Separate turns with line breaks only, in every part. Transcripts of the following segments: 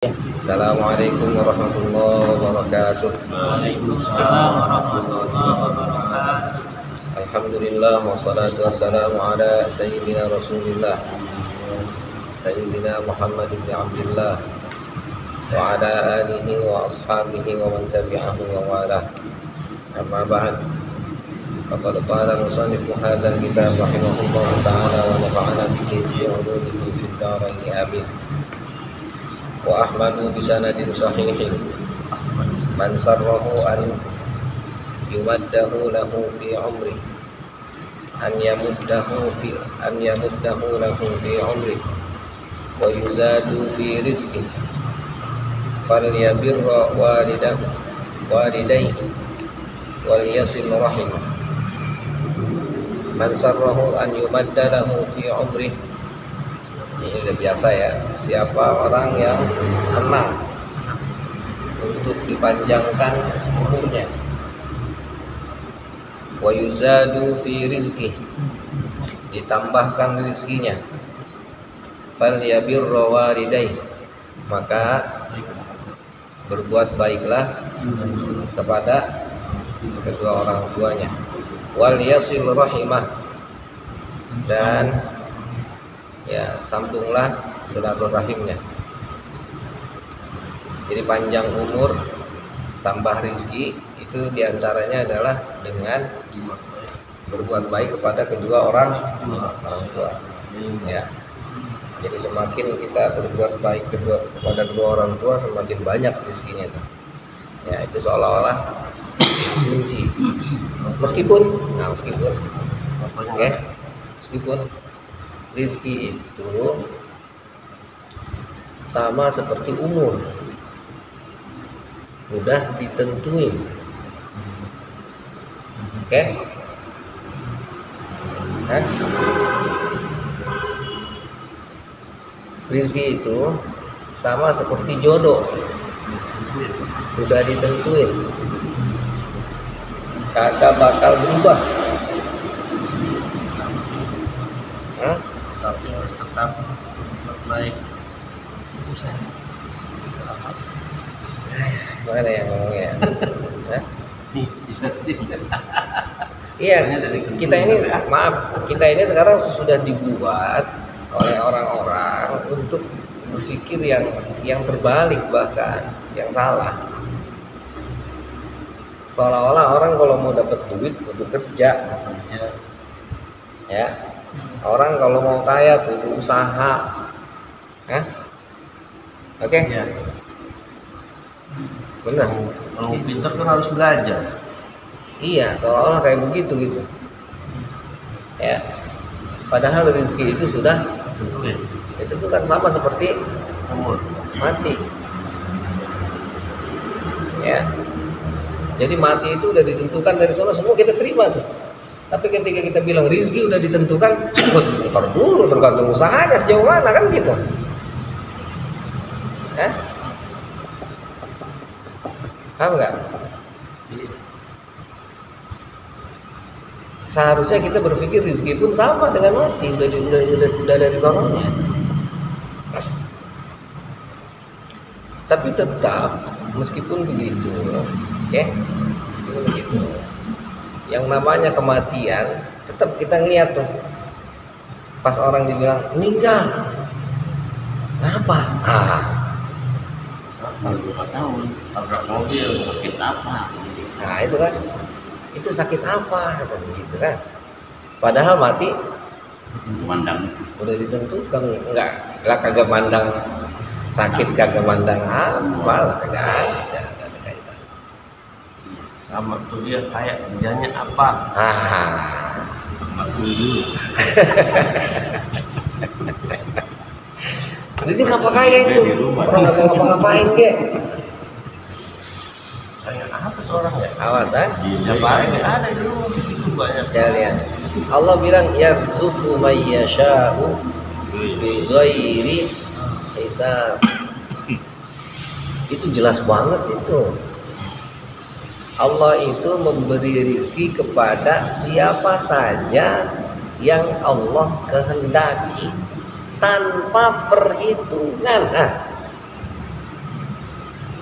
Assalamualaikum warahmatullahi wabarakatuh.
Waalaikumsalam warahmatullahi wabarakatuh.
Alhamdulillah wassalatu wassalamu ala sayyidina Rasulillah Sayyidina Muhammad bin Abdullah wa ala alihi wa ashabihi wa man tabi'ahu wa wala. Amma ba'd. Faqad qala musannifu hadzal kitab rahimahullah ta'ala wa nafa'ana bihi fi ulumihi fid dharain amin. Wa ahmadu bisanadin sahihin man sarrahu an yumaddahu lahu fi umri an yamuddahu lahu fi umri wa yuzadu fi rizqi falyabirra walidayhi wal yasil rahim. Man sarrahu an yumaddahu fi umri, ini udah biasa ya. Siapa orang yang senang untuk dipanjangkan umurnya, wa yuzadu fi rizki, ditambahkan rizkinya, falyabirra walidayhi, maka berbuat baiklah kepada kedua orang tuanya, wal yasil rahimah, dan ya sambunglah silaturahimnya. Jadi panjang umur tambah rizki itu diantaranya adalah dengan berbuat baik kepada kedua orang tua. Ya, jadi semakin kita berbuat baik kepada kedua orang tua, semakin banyak rizkinya itu. Ya, itu seolah-olah kunci. Meskipun rizki itu sama seperti umur, mudah ditentuin. Oke? Rizki itu sama seperti jodoh, mudah ditentuin, kagak bakal berubah.
Tapi harus tetap baik.
Mana yang ngomongnya?
Bisa sih.
Iya, kita ini sekarang sudah dibuat oleh orang-orang untuk berpikir yang terbalik, bahkan yang salah. Seolah-olah orang kalau mau dapat duit kudu kerja. Ya. Orang kalau mau kaya kudu usaha. Oke?
Ya.
Benar.
Kalau pintar kan harus belajar.
Iya, seolah-olah kayak begitu gitu. Ya. Padahal rezeki itu sudah
Tentuin.
itu tuh kan sama seperti
Umur.
mati. Ya. Jadi mati itu udah ditentukan dari sana, semua kita terima tuh. Tapi ketika kita bilang rizki udah ditentukan, ntar dulu tergantung usahanya sejauh mana, kan gitu. Paham nggak? Seharusnya kita berpikir rizki pun sama dengan mati, udah dari sononya. Tapi tetap meskipun begitu, oke? Meskipun begitu, yang namanya kematian tetap kita ngeliat tuh. Pas orang dibilang meninggal, kenapa?
Kalau 2 tahun tabrak mobil sakit apa?
Nah itu kan, itu sakit apa kata begitu kan? Padahal mati
Mandang.
udah ditentukan, enggak lah, kagak mandang sakit, kagak mandang apa lah, kagak ada kaitan.
Sama tuh dia kayak kerjanya apa? Dulu.
Jadi ngapa kaya itu? Orang kagak ngapa-ngapain ge.
Kayak apa tuh orang ya?
Awas
Ya paling ada di rumah begitu banyak.
Kalian. Allah bilang yarzuqu may yasha'u bi ghairi hisab. Itu jelas banget itu. Allah itu memberi rizki kepada siapa saja yang Allah kehendaki tanpa perhitungan.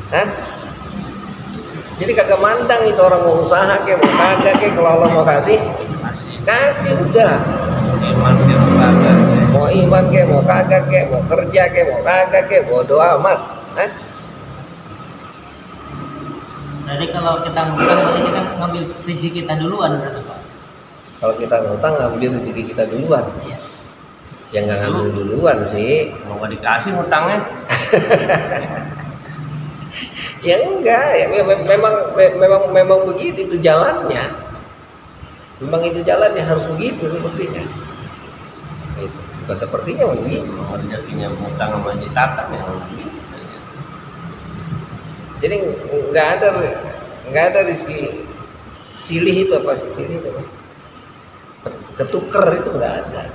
Hah? Jadi kagak mandang itu orang mau usaha kayak mau kagak kayak, kalau Allah mau kasih udah.
Iman dia kagak.
Mau iman kayak mau kagak kayak, mau kerja kayak mau kagak kayak, bodo amat. Hah?
Jadi kalau kita ngutang berarti kita ngambil rezeki kita duluan berarti Pak.
Kalau kita ngutang ngambil rezeki kita duluan.
Iya.
Yang nggak ngambil duluan sih.
Mau nggak dikasih ngutangnya?
Ya enggak, ya memang begitu itu jalannya. Memang itu jalannya harus begitu sepertinya. Itu. Bukan sepertinya begitu.
Mau rezekinya ngutang sama ditata ya.
Jadi nggak ada rezeki silih itu apa sih? Silih itu apa? Ketuker itu nggak ada.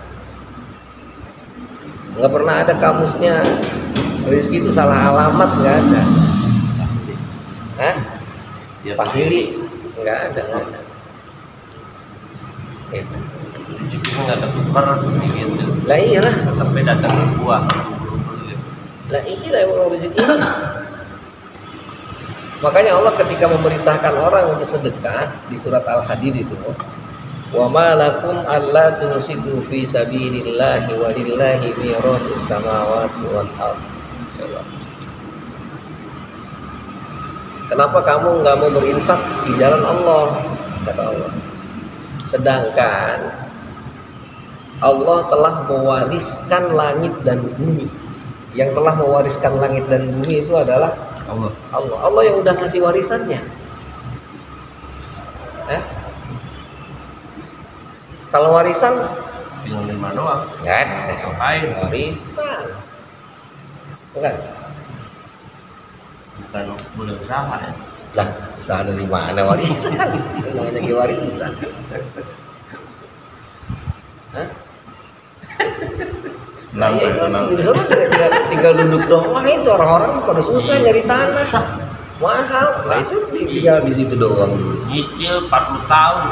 Nggak pernah ada kamusnya rezeki itu salah alamat, nggak ada. Hah?
Ya,
Pak Hili nggak ada. Gitu.
rezekinya nggak ketukar gitu.
Lah iyalah,
Sampai datang ke gua.
lah iyalah emang rezekinya. Makanya Allah ketika memerintahkan orang untuk sedekah di surat Al-Hadid itu, wa ma lakum alla tunfiqu fi sabilillahi wa lillahi mirasus samawati wal ardh. Kenapa kamu nggak mau berinfak di jalan Allah? Kata Allah. Sedangkan Allah telah mewariskan langit dan bumi. Yang telah mewariskan langit dan bumi itu adalah Allah yang udah ngasih warisannya. Kalau warisan
Tinggal lima doang.
nggak ada.
Ngapain?
Warisan bukan?
Bukan boleh usaha ya.
Lah usaha dari mana warisan? Namanya lagi warisan. Hah? Nah, ya itu di sana tinggal duduk doang, itu orang-orang pada susah nyari tanah mahal. Lah itu tinggal di situ doang dulu.
Nyicil 40 tahun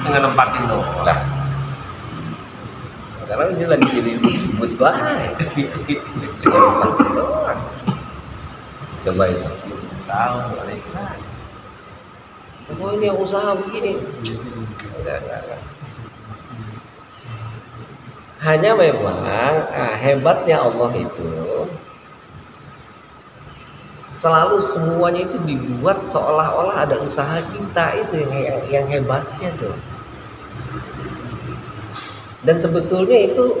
tinggal nempatin doang.
Lah sekarang ini lagi jadi ribut baik. Tinggal nempatin doang. Coba itu.
Tahu warisan.
Oh ini yang usaha begini. Enggak. Hanya memang hebatnya Allah itu selalu semuanya itu dibuat seolah-olah ada usaha kita, itu yang hebatnya tuh. Dan sebetulnya itu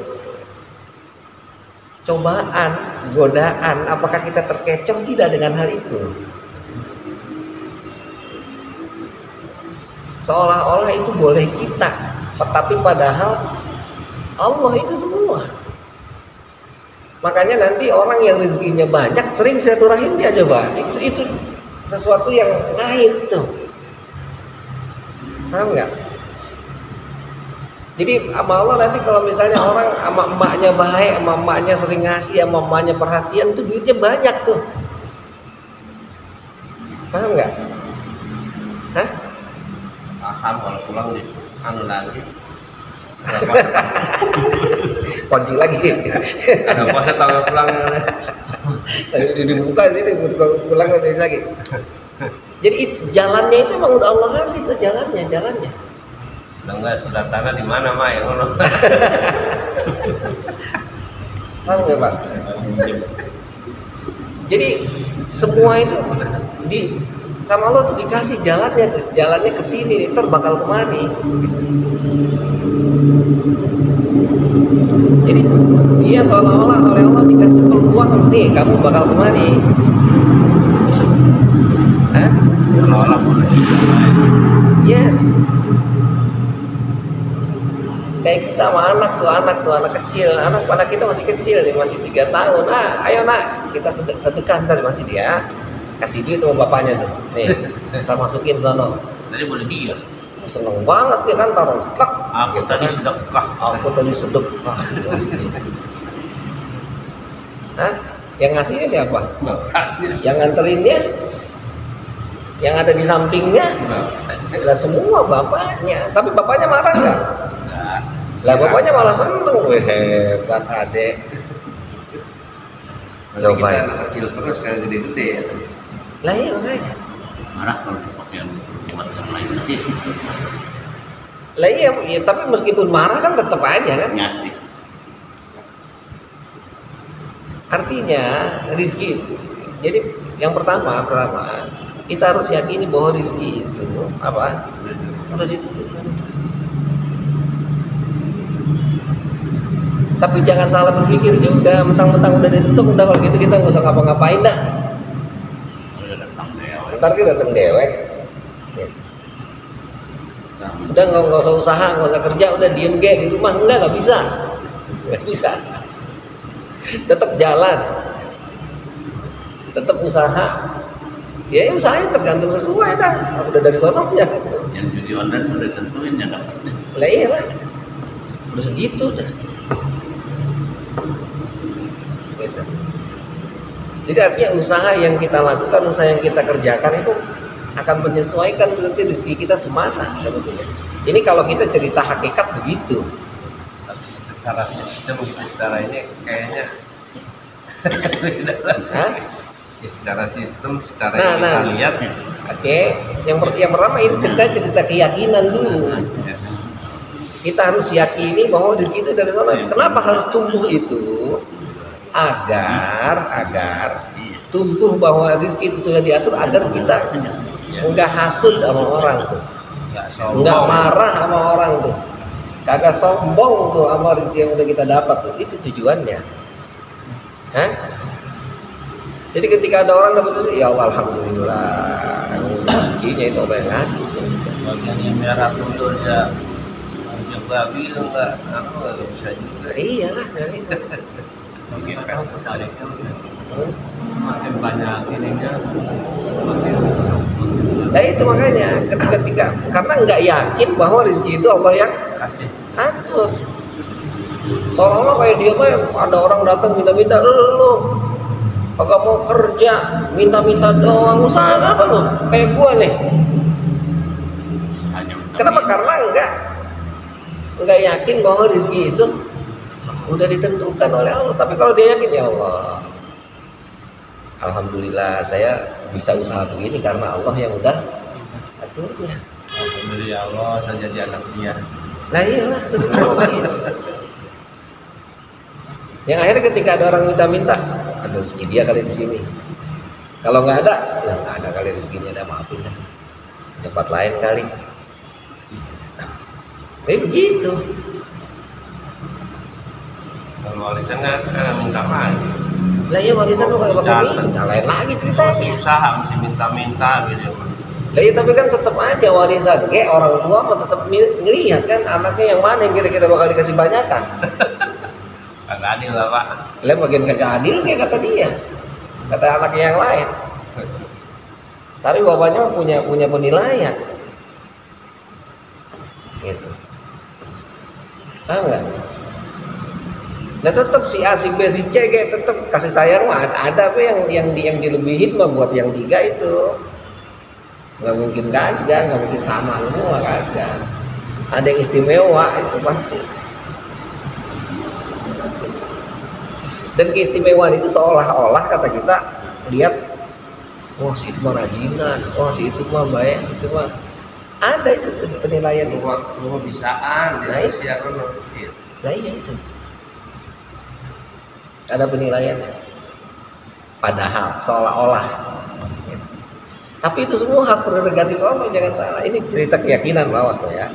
cobaan, godaan, apakah kita terkecoh tidak dengan hal itu? Seolah-olah itu boleh kita, tetapi padahal Allah itu semua. Makanya nanti orang yang rezekinya banyak sering silaturahim dia coba. Itu sesuatu yang gaib tuh. Paham nggak? Jadi sama Allah nanti kalau misalnya orang sama emaknya baik, sama emaknya sering ngasih, sama emaknya perhatian, tuh duitnya banyak tuh. Paham nggak? Hah?
Paham kalau pulang di anu lagi.
Kunci lagi.
Ada puasa tanggal pulang.
Dibuka sini pulang lagi. Jadi jalannya itu emang udah Allah kasih, itu jalannya.
Udah enggak sudah tanah di mana mah yang ngono.
Paham nggak Pak? Jadi semua itu sama Allah tuh dikasih jalannya ke sini nih, ntar bakal kemari. Jadi dia seolah-olah oleh Allah dikasih peluang nih, kamu bakal kemari. Hah?
Seolah-olah boleh.
Yes. Kayak kita sama anak kecil, anak kita masih kecil nih, masih 3 tahun. Ayo nak, kita sedekah, ntar masih dia kasih duit sama bapaknya tuh. Nih, kita masukin sono.
Jadi boleh dia.
Seneng banget dia kan, taruh klak.
Aku
gitu
tadi
kan.
sedekah.
Aku tadi sedekah. Hah? Yang ngasihnya siapa? Yang nganterinnya? Yang ada di sampingnya? Lah semua bapaknya. Tapi bapaknya marah nggak? Lah bapaknya malah seneng. Wih, hebat adek. Coba
kita
ya.
anak kecil terus kan jadi gede ya.
Lah iya makanya.
Marah kalau dipakai yang buat yang lain lagi.
Lah iya, ya, tapi meskipun marah kan tetap aja kan.
Nyati.
Artinya rizki. Jadi yang pertama kita harus yakini bahwa rizki itu apa? Udah ditentukan. Tapi jangan salah berpikir juga, mentang-mentang udah ditentukan, udah kalau gitu kita nggak usah ngapa-ngapain dah.
Udah datang dewek.
Ntar kita datang dewek. Gitu. Udah nggak usah usaha, nggak usah kerja, udah diem di rumah, nggak bisa, tetap jalan, tetap usaha, ya usahanya tergantung sesuai dah, udah dari sononya.
Yang judi online udah tentuin ya dapetnya.
Lah iyalah, udah segitu dah. Gitu. Jadi artinya usaha yang kita lakukan, usaha yang kita kerjakan itu akan menyesuaikan nanti rezeki kita semana sebetulnya. Ini kalau kita cerita hakikat begitu.
Tapi secara sistem, secara ini kayaknya
Hah?
ya, secara sistem, secara
Nah,
yang kita
nah.
lihat
Oke, yang pertama ini cerita keyakinan dulu. Kita harus yakini bahwa rezeki itu dari sana. Kenapa harus tumbuh itu? Agar tumbuh bahwa rezeki itu sudah diatur agar kita enggak hasud sama orang tuh. Enggak marah sama orang tuh. Kagak sombong tuh sama rezeki yang udah kita dapat tuh. Itu tujuannya. Hah? Jadi ketika ada orang dapat rezeki, ya Allah alhamdulillah. Rezekinya itu apa yang ngaku.
bagian yang merah mundur ya coba bilang aku nggak bisa juga.
Iya lah, nggak bisa.
Mungkin kan sebaliknya semakin banyak ininya semakin sombong.
Nah itu makanya ketika karena nggak yakin bahwa rezeki itu Allah yang
Kasih
atur. Seolah-olah kayak dia mah ada orang datang minta-minta, lu kagak mau kerja, minta-minta doang, usaha apa lu? Kayak gua nih. Kenapa? Karena enggak yakin bahwa rezeki itu udah ditentukan oleh Allah. Tapi kalau dia yakin, ya Allah, alhamdulillah saya bisa usaha begini karena Allah yang udah aturnya.
alhamdulillah ya Allah saya jadi anak dia.
Nah iyalah, begitu. Yang akhirnya ketika ada orang minta-minta, ada rezeki dia kali di sini. Kalau nggak ada, ya nggak ada kali rezekinya, ada maafin dah. Tempat lain kali. Begitu.
Kalau warisan kan minta lagi.
Lah ya warisan lu kagak bakal minta, lain lagi
Masih
ceritanya.
usaha mesti minta-minta gitu.
Lah ya tapi kan tetap aja warisan. Kayak orang tua mah tetap ngelihat kan anaknya yang mana yang kira-kira bakal dikasih banyakan.
Kagak adil lah Pak.
Lah bagian kagak adil kayak kata dia. Kata anaknya yang lain. Tapi bapaknya punya penilaian. Gitu. Tahu nggak? Nah tetap si A, si B, si C kayak tetap kasih sayang mah ada apa yang dilebihin mah buat yang tiga itu. Nggak mungkin kagak, nggak mungkin sama semua kagak. Ada yang istimewa itu pasti. Dan keistimewaan itu seolah-olah kata kita lihat, wah si itu mah rajinan, wah si itu mah baik, itu mah ada itu tuh penilaian itu.
Lu bisaan
Nah,
dia
itu.
siap kan.
Nah iya itu ada penilaiannya. Padahal seolah-olah. Gitu. Tapi itu semua hak prerogatif Allah, jangan salah. Ini cerita keyakinan awas lo ya.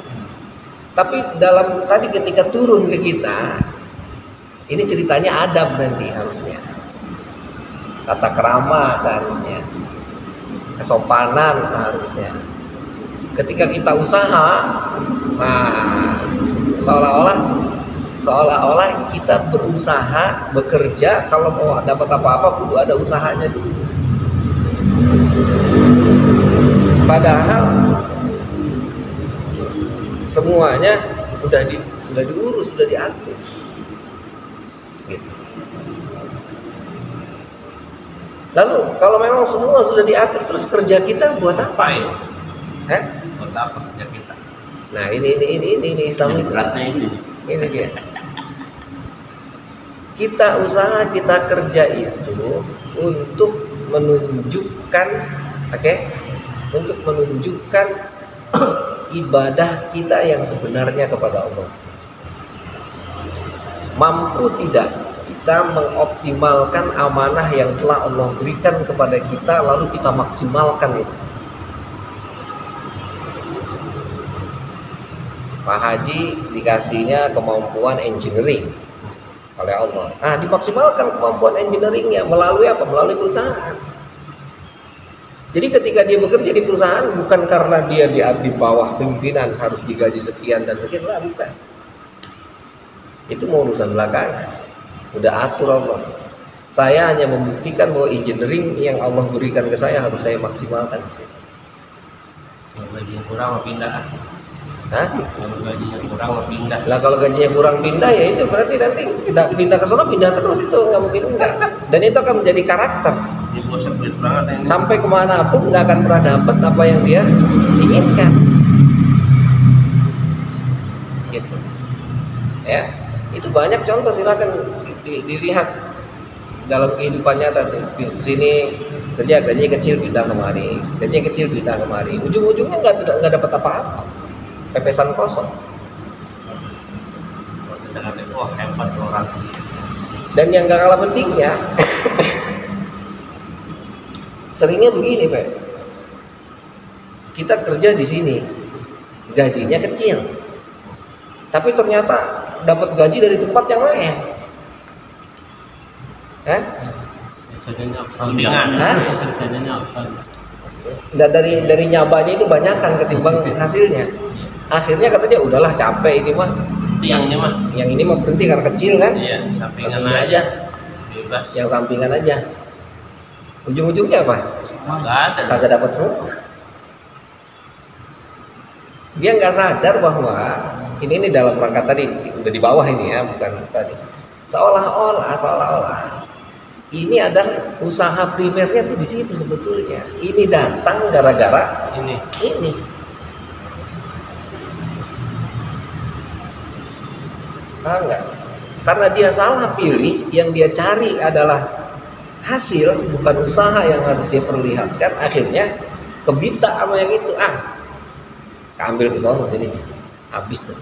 Tapi dalam tadi ketika turun ke kita, ini ceritanya adab nanti harusnya. Tata krama seharusnya. Kesopanan seharusnya. Ketika kita usaha, nah seolah-olah kita berusaha, bekerja, kalau mau dapat apa-apa kudu ada usahanya dulu. Padahal semuanya sudah diurus, sudah diatur. Gitu. Lalu kalau memang semua sudah diatur, terus kerja kita buat apa? Hah?
Buat apa kerja kita?
Nah ini Islam itu.
Beratnya ini.
Dia. Kita usaha, kita kerja itu untuk menunjukkan, oke, untuk menunjukkan ibadah kita yang sebenarnya kepada Allah. Mampu tidak kita mengoptimalkan amanah yang telah Allah berikan kepada kita, lalu kita maksimalkan itu. Pak Haji dikasihnya kemampuan engineering oleh Allah. Nah, dimaksimalkan kemampuan engineeringnya melalui apa? Melalui perusahaan. Jadi ketika dia bekerja di perusahaan bukan karena dia di bawah pimpinan harus digaji sekian dan sekian, lah, bukan. Itu mau urusan belakangan. Udah atur Allah. Saya hanya membuktikan bahwa engineering yang Allah berikan ke saya harus saya maksimalkan di sini.
Kalau gajinya kurang mau pindah.
Hah?
Kalau gajinya kurang mau pindah.
Lah kalau gajinya kurang pindah ya itu berarti nanti tidak pindah ke sana, pindah terus, itu nggak mungkin enggak. Dan itu akan menjadi karakter.
Ini bosnya pelit banget ini.
Sampai kemana pun nggak akan pernah dapat apa yang dia inginkan. Gitu. Ya, itu banyak contoh, silakan dilihat dalam kehidupan nyata tuh. Di sini kerja gajinya kecil pindah kemari, gajinya kecil pindah kemari, ujung-ujungnya nggak dapat apa-apa, pepesan kosong.
Kita kata, wah hebat orang.
Dan yang nggak kalah pentingnya, seringnya begini, Pak. Kita kerja di sini, gajinya kecil, tapi ternyata dapat gaji dari tempat yang lain.
Kerjanya apa?
Tudingan.
Hah?
Kerjanya apa?
Dari nyabanya itu banyakan ketimbang hasilnya. Akhirnya katanya udahlah capek ini mah.
Tiangnya mah.
Yang ini mah berhenti karena kecil kan?
Iya, sampingan
Langsung
aja. Bebas.
Yang sampingan aja. Ujung-ujungnya apa?
Enggak ada.
Kagak dapat semua. Dia nggak sadar bahwa ini dalam rangka tadi udah di bawah ini ya, bukan tadi. Seolah-olah ini adalah usaha primernya tuh di situ sebetulnya. Ini datang gara-gara
Ini.
ini. Paham nggak? Karena dia salah pilih, yang dia cari adalah hasil, bukan usaha yang harus dia perlihatkan. Akhirnya kebita sama yang itu, keambil ke sono jadinya, habis tuh.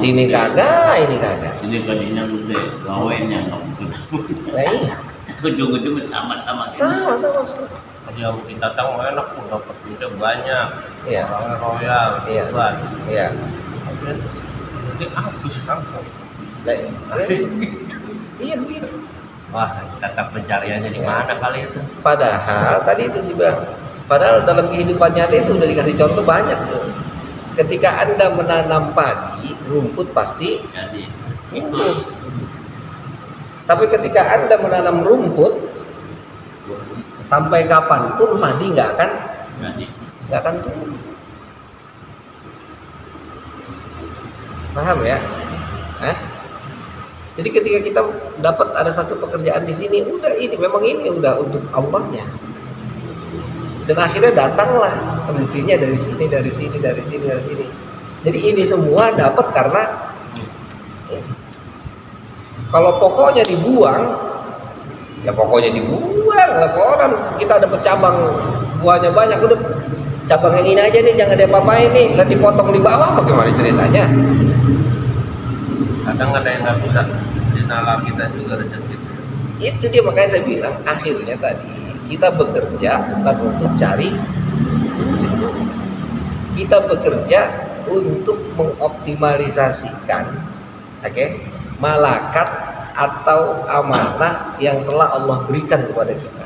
Sini kagak, ini kagak.
Ini gajinya gede, gawainya nggak mungkin.
Nah, iya,
Ujung-ujung sama-sama.
sama.
Kerja kita tahu enak, dapat duitnya banyak.
Iya.
Orangnya royal,
Iya.
hebat.
Iya.
Jadi habis langsung.
Lah, iya begitu.
Wah, tetap pencariannya di mana kali itu?
Padahal tadi itu juga, padahal dalam kehidupan nyata itu udah dikasih contoh banyak tuh. Ketika Anda menanam padi, rumput pasti
Jadi
tumbuh. Tapi ketika Anda menanam rumput, sampai kapanpun padi nggak akan tumbuh. Paham ya? Jadi ketika kita dapat ada satu pekerjaan di sini, udah ini memang ini udah untuk Allahnya. Dan akhirnya datanglah rezekinya dari sini. Jadi ini semua dapat karena kalau pokoknya dibuang, ya pokoknya dibuang. Lah orang kita dapat cabang buahnya banyak, udah cabang yang ini aja nih jangan diapa-apain nih, lah dipotong di bawah, bagaimana ceritanya?
Kadang ada yang nggak bisa dinalar kita juga rezeki.
Itu dia, makanya saya bilang akhirnya tadi kita bekerja bukan untuk cari, kita bekerja untuk mengoptimalisasikan, malakat atau amanah yang telah Allah berikan kepada kita.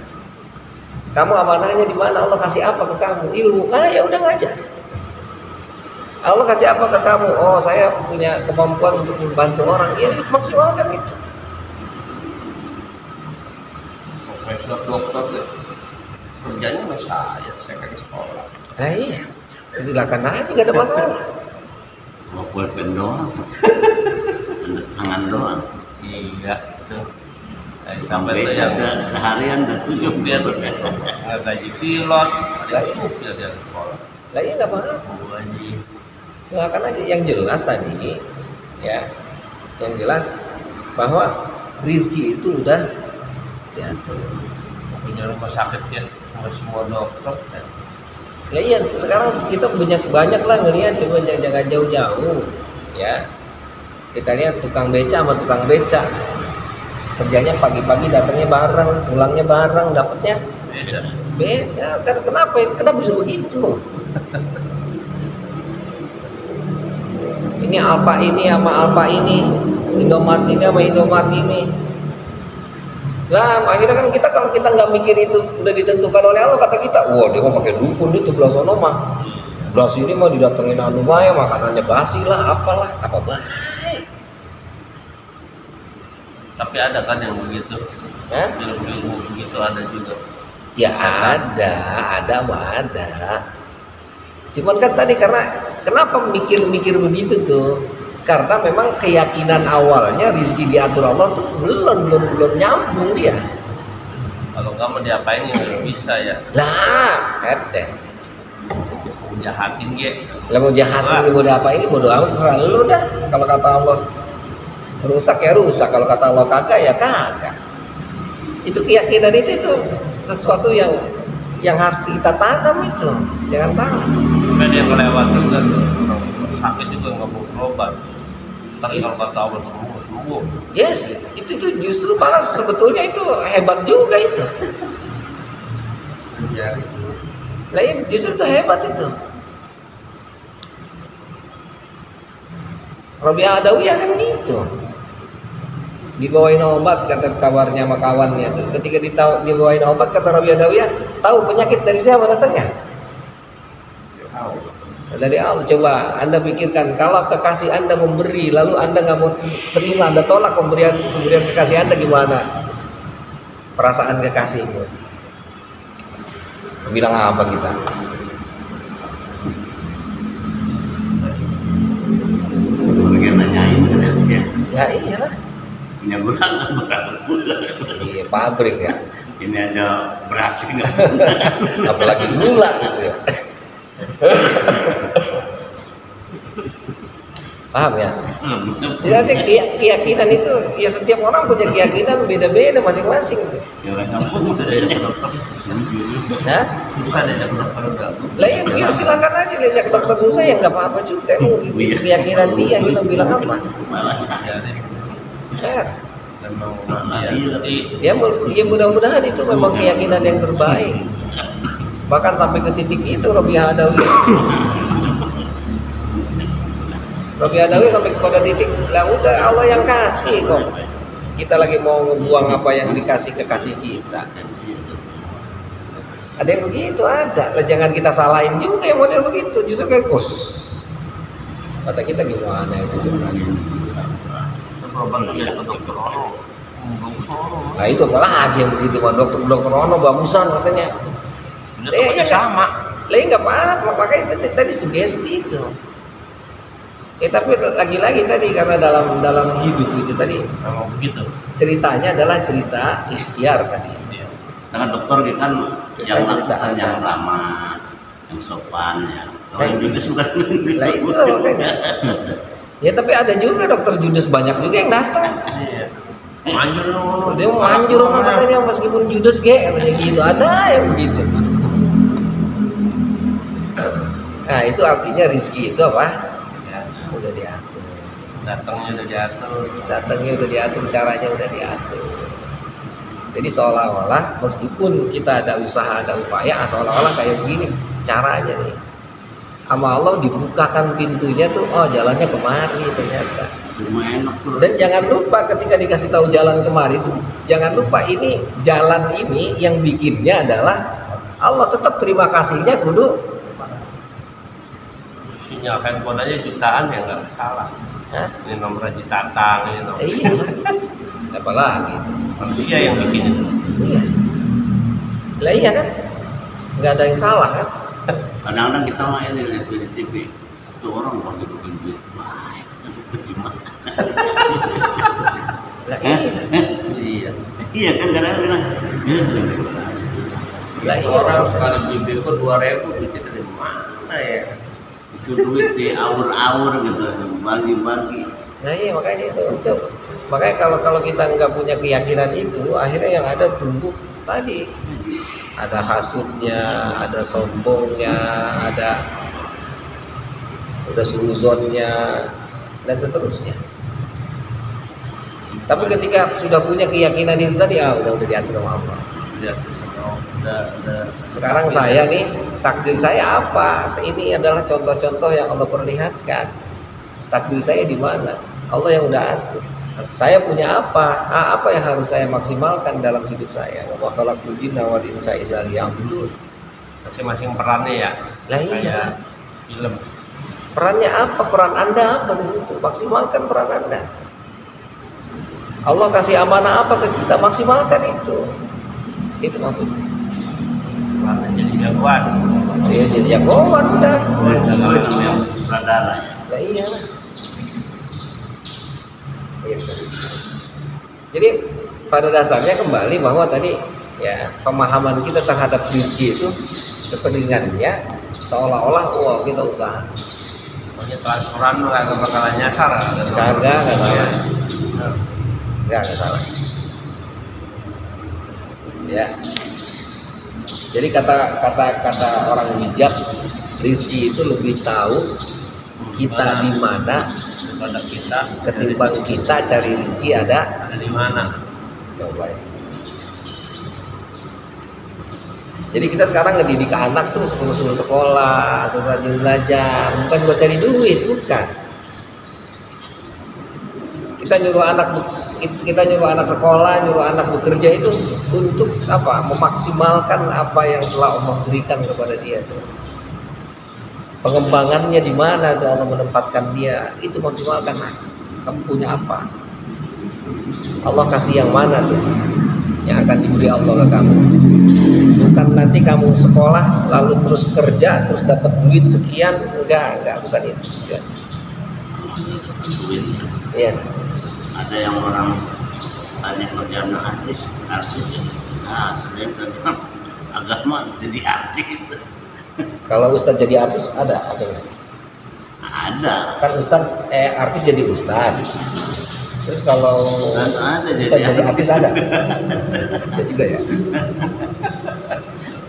Kamu amanahnya di mana? Allah kasih apa ke kamu? Ilmu. Ya udah ngajar. Allah kasih apa ke kamu? Oh, saya punya kemampuan untuk membantu orang. Ya maksimalkan itu.
Profesor dokter deh. Kerjanya sama saya ke sekolah.
Nah iya, silakan aja, nggak ada masalah.
mau pulpen doang. Tangan doang.
Iya, tuh.
Sampai seharian dah 7
Supir, nggak gaji pilot, ada supir di sekolah.
Lah iya nggak apa-apa.
Gaji.
Silakan aja. Yang jelas tadi, ya, yang jelas bahwa rizki itu udah diatur.
punya rumah sakit ya, sama semua dokter.
Ya iya, sekarang kita banyak lah ngelihat, coba jangan jauh-jauh ya. Kita lihat tukang beca sama tukang beca, kerjanya pagi-pagi, datangnya bareng, pulangnya bareng, dapatnya beda. Kenapa bisa begitu? Ini Alfa ini sama Alfa ini, Indomart ini sama Indomart ini. Lah akhirnya kan kalau kita nggak mikir itu udah ditentukan oleh Allah, kata kita, wah dia mau pakai dukun itu belah sono mah, belah sini mah didatengin anu maya, makanannya basi lah, apalah, apa baik.
Tapi ada kan yang begitu, ilmu begitu ada juga.
Ya ada mah ada. Cuman kan tadi kenapa mikir begitu tuh? Karena memang keyakinan awalnya rezeki diatur Allah tuh belum nyambung dia.
Kalau kamu diapain ya nggak bisa ya.
Lah, ada.
Jahatin ge.
Lah mau jahatin mau diapain ini bodo amat, terserah lu dah. Kalau kata Allah rusak ya rusak, kalau kata Allah kagak ya kagak. Itu keyakinan itu sesuatu yang harus kita tanam itu. Jangan salah.
Ada yang melewat juga tuh, sakit juga nggak mau berobat. Tapi kalau kata Allah sembuh.
Yes, itu justru malah sebetulnya itu hebat juga itu. Lah ya, justru itu hebat itu. Rabi'ah Adawiyah kan gitu. Dibawain obat, kata kabarnya sama kawannya tuh. Ketika dibawain obat, kata Rabi'ah Adawiyah, tahu penyakit dari siapa datangnya? Dari Allah. Coba Anda pikirkan, kalau kekasih Anda memberi lalu Anda nggak mau terima, Anda tolak pemberian kekasih Anda, gimana perasaan kekasihmu? Bilang apa kita?
Orang nanyain kan ya.
Ya iyalah.
Punya gula nggak berapa gula?
Iya, pabrik ya.
Ini aja beras nggak.
Apalagi gula gitu ya. Paham ya? Jadi keyakinan itu ya, setiap orang punya keyakinan beda-beda masing-masing.
Ya orang kampung udah ada dokter.
Hah?
Susah deh dokter enggak.
Lah ya silakan aja lihat ke dokter, susah ya nggak apa-apa juga. Emang itu keyakinan dia, kita bilang apa?
Malas
Fair.
Memang
Ya mudah-mudahan itu memang keyakinan yang terbaik. Bahkan sampai ke titik itu Rabi'ah Adawiyah. Rabi'ah Adawiyah sampai kepada titik, lah udah Allah yang kasih kok. Kita lagi mau ngebuang apa yang dikasih kekasih kita. Ada yang begitu, ada. Lah jangan kita salahin juga yang model begitu. Justru kayak kata kita gimana itu coba.
berobat dia ke dokter Ono.
Nah itu apalagi yang begitu Pak, dokter Ono bagusan katanya.
Dia sama.
Lah nggak apa-apa, makanya tadi sugesti itu. Tapi lagi-lagi tadi karena dalam hidup itu tadi
Memang begitu.
ceritanya adalah cerita ikhtiar tadi.
Dengan dokter dia kan yang
cerita
yang ramah, yang sopan ya. Kalau yang judes bukan.
Lah itu makanya. Ya tapi ada juga dokter judes banyak juga yang datang.
Iya. Manjur dong.
Dia mau manjur sama katanya meskipun judes katanya gitu. Ada yang begitu. Nah itu artinya rezeki itu apa?
Ya.
Udah diatur.
Datangnya udah diatur,
Caranya udah diatur. Jadi seolah-olah meskipun kita ada usaha, ada upaya, seolah-olah kayak begini caranya nih. Sama Allah dibukakan pintunya tuh, oh jalannya kemari ternyata.
Cuma enak tuh.
Dan jangan lupa ketika dikasih tahu jalan kemari itu, jangan lupa ini jalan ini yang bikinnya adalah Allah. Tetap terima kasihnya kudu.
sinyal handphone aja jutaan ya nggak salah.
Hah?
Ini nomor Haji Tatang, ini nomor.
Iya. Apalagi
Manusia yang bikin itu.
iya. Lah iya kan? Nggak ada yang salah kan?
Kadang-kadang kita main lihat di TV, itu orang lagi bikin duit baik, gimana?
Lah iya.
Iya.
Iya kan kadang-kadang.
Lah iya.
Orang sekali beli kok 2.000 duitnya dari mana ya?
Itu duit di awur-awur gitu, bagi-bagi.
Nah iya makanya itu. Makanya kalau kita nggak punya keyakinan itu, akhirnya yang ada tumbuh tadi ada hasudnya, ada sombongnya, ada udah suzonnya dan seterusnya. Tapi ketika sudah punya keyakinan itu tadi, udah diatur sama Allah. Sekarang saya nih, takdir saya apa? Ini adalah contoh-contoh yang Allah perlihatkan. Takdir saya di mana? Allah yang udah atur. Saya punya apa? Apa yang harus saya maksimalkan dalam hidup saya? Wa khalaqtul jinna wal insa illa liya'budun.
Masing-masing perannya ya.
Lah iya.
Kayak film.
Perannya apa? Peran Anda apa di situ? Maksimalkan peran Anda. Allah kasih amanah apa ke kita? Maksimalkan itu. Itu maksudnya.
Perannya jadi jagoan.
Ya jadi jagoan udah.
Itu namanya sutradara ya.
Lah iyalah. Gitu. Jadi pada dasarnya kembali bahwa tadi ya pemahaman kita terhadap rezeki itu keseringannya seolah-olah kita usaha.
Pokoknya transferan lu kagak bakalan nyasar.
Kagak salah. Enggak salah. Ya. Jadi kata orang bijak, rezeki itu lebih tahu kita di mana
Pada kita
ketimbang kita cari rezeki ada
di mana.
coba ya. Jadi kita sekarang ngedidik anak tuh suruh sekolah, suruh rajin belajar, bukan buat cari duit, bukan. Kita nyuruh anak sekolah, nyuruh anak bekerja itu untuk apa? Memaksimalkan apa yang telah Allah berikan kepada dia tuh. Pengembangannya di mana tuh Allah menempatkan dia, itu maksimalkan. Kamu punya apa? Allah kasih yang mana tuh yang akan diberi Allah ke kamu? Bukan nanti kamu sekolah lalu terus kerja terus dapat duit sekian, enggak bukan itu. Enggak.
Duit.
Yes.
Ada yang orang tanya kerjaan artis ya. Ada yang tentang agama jadi artis.
Kalau Ustadz jadi artis ada nggak?
Ada.
Kan Ustadz artis jadi Ustadz. Terus kalau
Kan ada
Ustadz jadi artis ada. Ada juga ya.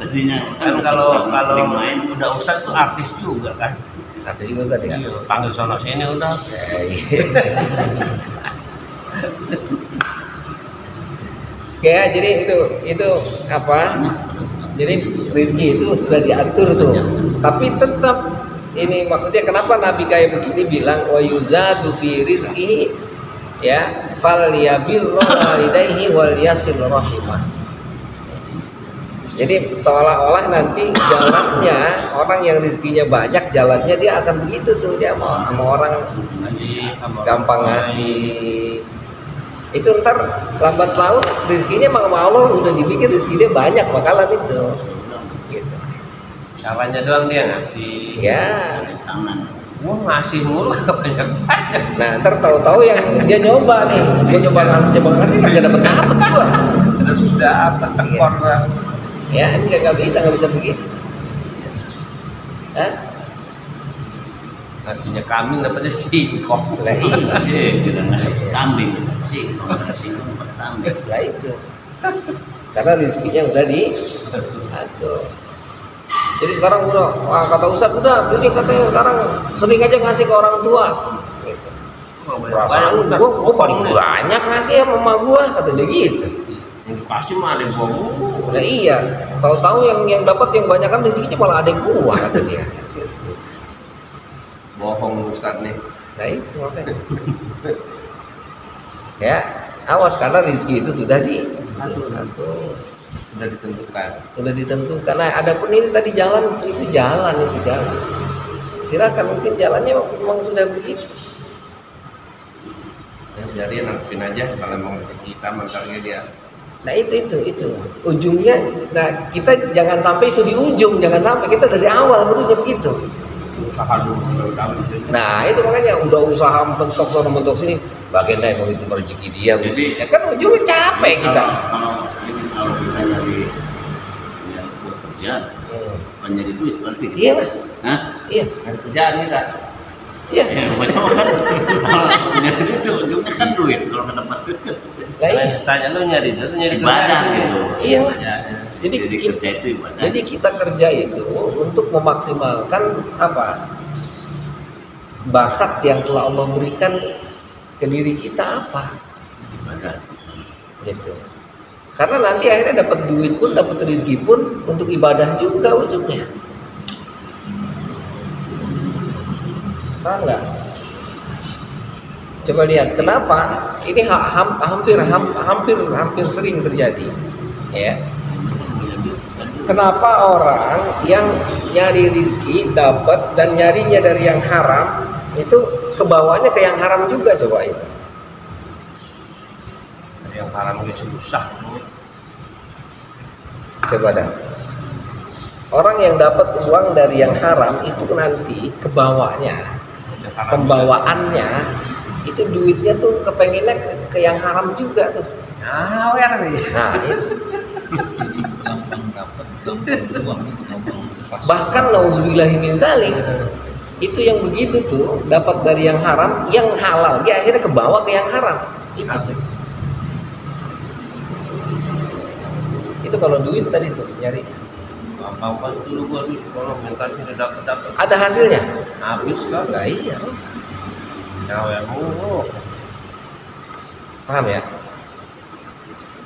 Tadinya
Kan kalau
sering main.
udah ustad tuh artis juga kan.
Artis juga Ustadz ya.
Panggil sono sini udah.
Iya. Ya, jadi itu apa? Jadi rezeki itu sudah diatur tuh. Tapi tetap ini maksudnya kenapa Nabi kayak begini bilang wa yuzadu fi rizqihi ya fal yabirru walidayhi wal yasil rahimah. Jadi seolah-olah nanti jalannya orang yang rezekinya banyak, jalannya dia akan begitu tuh, dia mau sama orang gampang ngasih. Itu ntar lambat laun rezekinya sama Allah udah dibikin rezeki dia banyak bakalan itu. Gitu.
Caranya doang dia ngasih.
Ya.
Tangan.
Gua ngasih mulu banyak.
Nah, ntar tahu-tahu yang dia nyoba nih, gua coba ngasih kagak dapet gua.
Udah apa tekor lah.
Ya, ini nggak bisa begitu. Hah?
Nasinya kambing dapetnya singkong.
Lah iya.
Kita ngasih kambing sih, ngasih kambing.
Lah itu. Karena rezekinya udah diatur. Jadi sekarang kata Ustadz udah, jadi katanya sekarang sering aja ngasih ke orang tua. Gitu. Perasaan gua paling banyak ngasih sama mama gua, kata dia gitu.
Yang dikasih mah ada gua mulu.
Nah iya, tahu-tahu yang dapat yang banyak kan rezekinya malah ada gua, kata dia.
Bohong Ustadz nih.
Nah itu makanya. Ya, awas karena rezeki itu sudah diatur.
Sudah ditentukan.
Sudah ditentukan. Nah, adapun ini tadi jalan. Silakan, mungkin jalannya memang sudah begitu.
Ya, jadi nantiin aja kalau mau rezeki kita mentalnya dia.
Nah itu ujungnya. Nah kita jangan sampai itu di ujung, jangan sampai kita dari awal berunya begitu.
Usaha dulu terutama.
Nah itu makanya udah usaha mentok sono mentok sini, bagian mau itu rezeki dia.
Jadi
ya kan ujungnya capek kita.
Kalau kita nyari kerjaan, nyari duit berarti.
Iya lah.
Hah?
Iya.
Ada kerjaan kita.
Iya.
Ya, macam kan nyari itu ujungnya kan duit. Kalau ke tempat duit kan
Lah iya.
Tanya lu nyari
ibadah gitu.
Iyalah.
Ya, ya.
Jadi
kerja itu ibadah.
Jadi kita kerja itu untuk memaksimalkan apa? Bakat yang telah Allah berikan ke diri kita apa?
Ibadah.
Gitu. Karena nanti akhirnya dapat duit pun, dapat rezeki pun untuk ibadah juga ujungnya. Paham nggak? Coba lihat kenapa ini hampir sering terjadi, ya. Kenapa orang yang nyari rezeki dapat dan nyarinya dari yang haram itu kebawanya ke yang haram juga, coba itu.
Yang haram itu susah.
Coba dah. Orang yang dapat uang dari yang haram itu nanti kebawanya, pembawaannya itu duitnya tuh kepengennya ke yang haram juga tuh.
Nah, nih.
Nah, itu.
Gampang dapat, gampang uang itu gampang.
Bahkan nauzubillahi min dzalik, itu yang begitu tuh dapat dari yang haram, yang halal dia akhirnya kebawa ke yang haram. Itu kalau duit tadi tuh nyari.
Apa dulu gua duit kalau minta tidak dapat.
Ada hasilnya?
Habis kan?
Enggak, iya.
Nah, ya
Paham ya?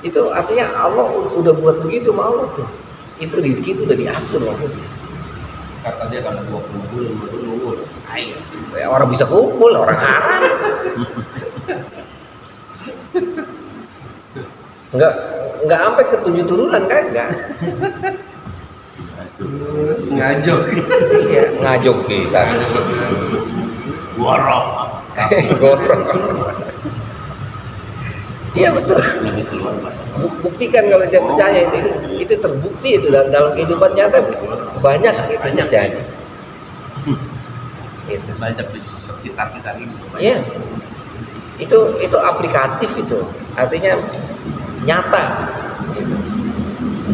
Itu artinya Allah udah buat begitu sama Allah tuh. Itu rezeki itu udah diatur maksudnya.
Kata dia kalau gua kumpulin baru nunggu.
Ayo, ya, orang bisa kumpul, orang haram. Enggak sampai ke 7 turunan kagak.
Ngajok.
Iya, ngajok bisa.
Gorok.
Gorong. Iya betul.
Lagi keluar bahasa.
Buktikan kalau dia percaya itu terbukti itu dalam kehidupan nyata banyak itu terjadi. Itu.
banyak di sekitar kita ini.
Yes. Itu aplikatif itu. Artinya nyata gitu.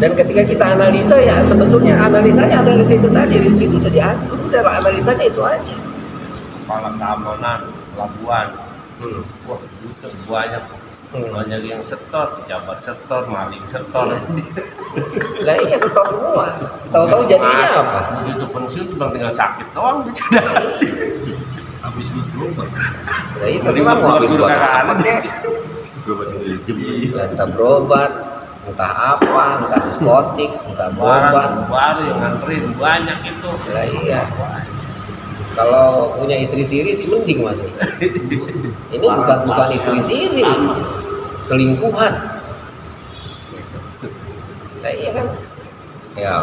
Dan ketika kita analisa ya sebetulnya analisa itu tadi rezeki itu udah diatur, udah analisanya itu aja.
Kepala keamanan, pelabuhan, wah itu banyak yang setor, pejabat setor, maling setor.
Lah iya setor semua. Tahu-tahu jadinya apa?
Begitu pensiun cuma tinggal sakit doang.
Habis berobat.
Lah itu terserah mau habis buat apa kek. Entah berobat, entah apa, entah diskotik, entah berobat.
Baru yang nganterin banyak itu.
Lah iya. Kalau punya istri siri sih mending masih. Ini bukan istri siri, selingkuhan. Nah iya kan? Ya,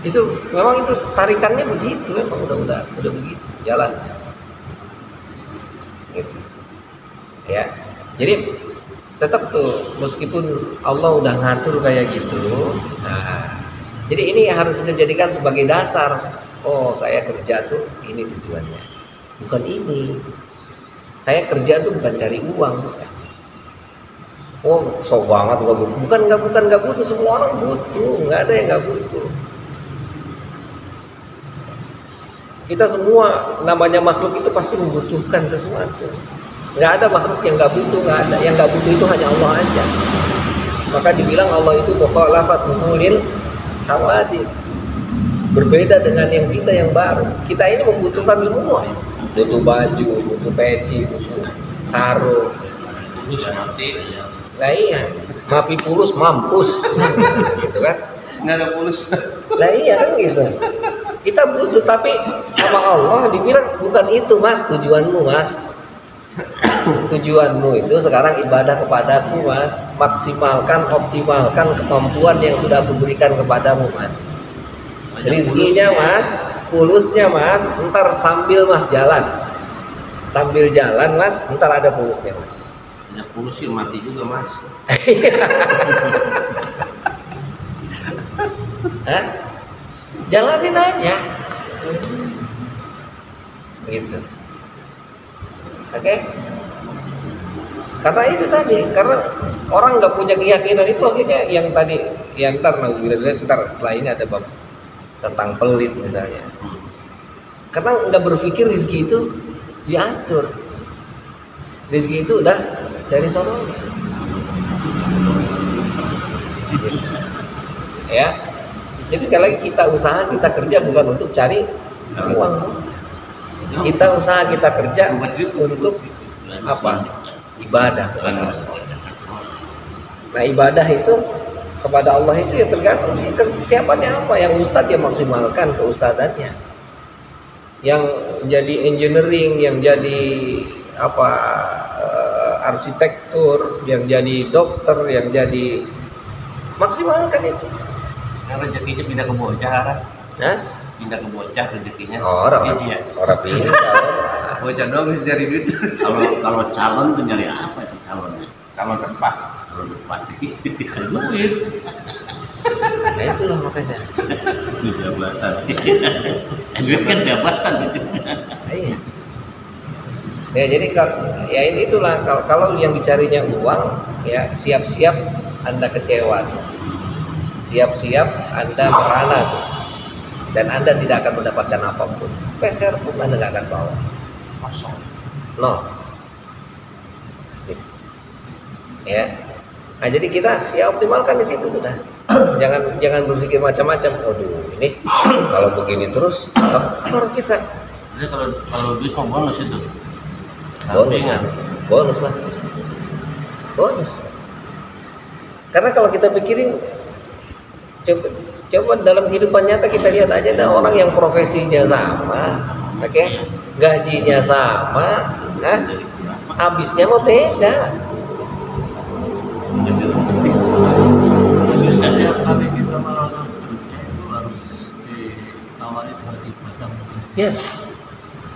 itu memang itu tarikannya begitu, memang udah begitu jalan. Gitu. Ya, jadi tetap tuh meskipun Allah udah ngatur kayak gitu. Nah, jadi ini harus kita jadikan sebagai dasar. Oh, saya kerja tuh ini tujuannya, bukan ini. Saya kerja tuh bukan cari uang. Oh, sok banget nggak butuh. Bukan nggak butuh, semua orang butuh. Nggak ada yang nggak butuh. Kita semua namanya makhluk itu pasti membutuhkan sesuatu. Nggak ada makhluk yang nggak butuh, nggak ada. Yang nggak butuh itu hanya Allah aja. Maka dibilang Allah itu mukhalafatuhu lil hawadits. Berbeda dengan yang kita yang baru. Kita ini membutuhkan semua ya. Butuh baju, butuh peci, butuh sarung.
Terus mati.
Lah iya, mapi pulus mampus. Gitu kan.
Nggak ada pulus.
Lah iya kan gitu. Kita butuh tapi sama Allah dibilang bukan itu mas tujuanmu mas. Tujuanmu itu sekarang ibadah kepadaku mas. Maksimalkan, optimalkan kemampuan yang sudah aku berikan kepadamu mas. Rizkinya mas, pulusnya mas, ntar sambil mas jalan. Sambil jalan mas, ntar ada pulusnya mas.
Banyak pulus sih mati juga mas.
Hah? Jalanin aja. Gitu. Oke? Karena itu tadi, karena orang nggak punya keyakinan itu akhirnya yang tadi, yang ntar setelah ini ada bab tentang pelit misalnya. Karena nggak berpikir rezeki itu diatur. Rezeki itu udah dari sononya. Ya. Jadi sekali lagi kita usaha, kita kerja bukan untuk cari uang. Kita usaha, kita kerja untuk apa? Ibadah. Nah, ibadah itu kepada Allah itu ya tergantung kesiapannya apa. Yang ustadz ya maksimalkan keustadannya. Yang jadi engineering, yang jadi apa arsitektur, yang jadi dokter, yang jadi maksimalkan itu.
Yang rezekinya pindah ke bocah kan?
Hah?
Pindah ke bocah rezekinya.
Orang
Iya.
orang pindah.
Bocah doang bisa cari duit.
Kalau calon tuh nyari apa itu calonnya?
Kalau tempat
Kalau bupati
duit.
Nah itulah makanya.
itu jabatan. Duit kan jabatan itu.
Iya. Ya jadi ya itulah kalau yang dicarinya uang ya siap-siap Anda kecewa tuh. Siap-siap Anda merana tuh. Dan Anda tidak akan mendapatkan apapun. Sepeser pun Anda nggak akan bawa.
Kosong.
No. Ya. Nah, jadi kita ya optimalkan di situ sudah. jangan berpikir macam-macam. Waduh, ini kalau begini terus baru kita
Jadi kalau duit mah bonus itu.
bonus lah. Bonus lah. Bonus. Karena kalau kita pikirin coba dalam kehidupan nyata kita lihat aja ada orang yang profesinya sama, oke? Gajinya sama, habisnya mau beda.
Susah ya.
Kali kita melakukan kerja itu harus ditawari dengan ibadah.
Yes.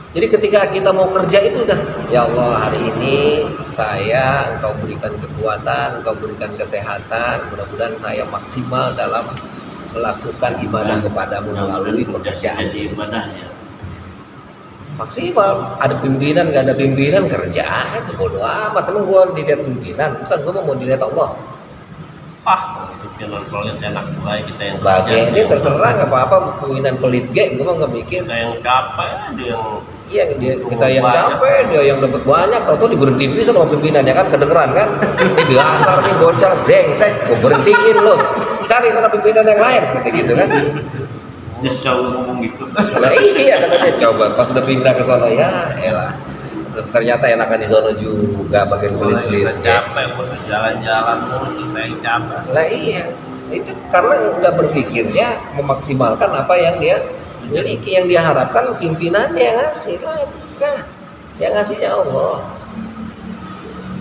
Jadi ketika kita mau kerja itu udah, ya Allah hari ini saya Engkau berikan kekuatan, Engkau berikan kesehatan, mudah-mudahan saya maksimal dalam melakukan ibadah kepadamu melalui pekerjaan.
Jadi ibadah ya.
Maksimal, ada pimpinan nggak ada pimpinan kerja aja bodo amat. Emang gua dilihat pimpinan, bukan gua mau dilihat Allah.
Itu film pelit enak mulai kita yang
Bagian dia terserah nggak apa-apa pimpinan pelit gak, gua mah nggak mikir.
kita yang capek dia yang
Iya kita yang capek, dia yang dapat banyak, tau diberhentiin bisa sama pimpinan ya kan, kedengeran kan? Ini dasar nih bocah brengsek, gua berhentiin lo, cari sana pimpinan yang lain, gitu kan?
Nyesel ngomong gitu.
Lah iya katanya coba pas udah pindah ke sana ya, elah. Terus ternyata enakan di sana juga bagian
mulai
pelit-pelit.
kita capek buat jalan-jalan mulu kita yang capek.
Lah iya, itu karena nggak berpikirnya memaksimalkan apa yang dia miliki, yang dia harapkan pimpinannya yang ngasih lah, bukan. Yang ngasihnya Allah.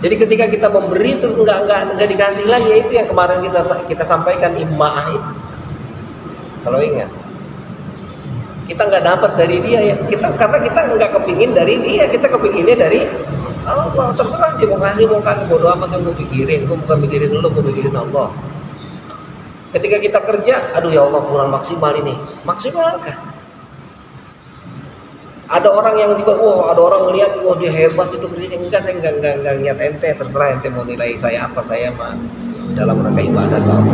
Jadi ketika kita memberi terus nggak dikasih lagi, itu yang kemarin kita sampaikan immaah itu. Kalau ingat, kita nggak dapat dari dia ya, karena kita nggak kepingin dari dia, kita kepinginnya dari Allah. Terserah dia mau kasih mau kagak, bodo amat yang gue pikirin, gue bukan mikirin lu, gue mikirin Allah. Ketika kita kerja, aduh ya Allah kurang maksimal ini, maksimalkan. Ada orang yang juga, wah ada orang ngeliat, wah dia hebat itu kerjanya. Enggak, saya enggak niat ente, terserah ente mau nilai saya apa, saya mah dalam rangka ibadah atau apa.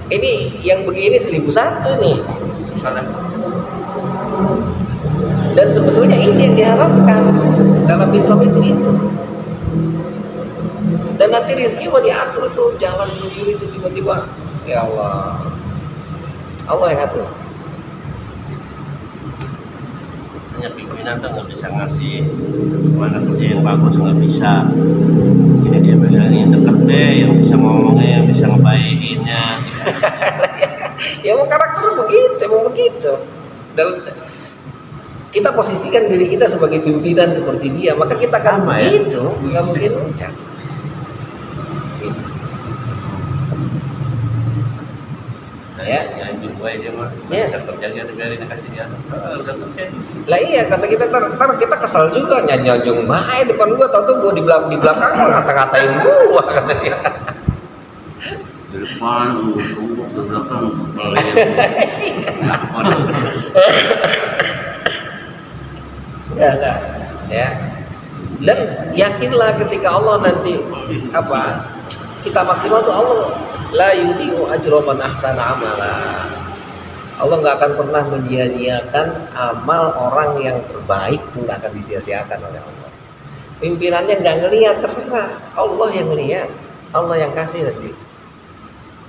Ini yang begini 1001 nih.
Sana.
Dan sebetulnya ini yang diharapkan dalam Islam itu. Dan nanti rezeki mau diatur itu, jalan sendiri itu tiba-tiba. Ya Allah, Allah yang atur.
Hanya pimpinan tuh nggak bisa ngasih mana kerja yang bagus, nggak bisa. Ini dia bilang yang deket deh, yang bisa ngomongnya, yang bisa ngebaikinnya.
Ya mau karakter begitu. Dan kita posisikan diri kita sebagai pimpinan seperti dia, maka kita akan
Sama, ya?
begitu, nggak mungkin enggak. Ya.
Yang gue dia mah.
Yes.
Kita kerja dia biarin kasih dia. Udah kerja.
Lah iya kata kita ntar kita kesal juga nyanjung bae depan gua, tau tuh gua di belakang ngata-ngatain gua kata dia.
Di depan, tunggu di belakang.
Enggak. Ya. Dan yakinlah ketika Allah nanti kita maksimal tuh Allah la yudhi'u ajra man ahsana amala. Allah nggak akan pernah menyia-nyiakan amal orang yang terbaik, itu nggak akan disia-siakan oleh Allah. Pimpinannya nggak ngelihat, terserah Allah yang ngelihat, Allah yang kasih nanti.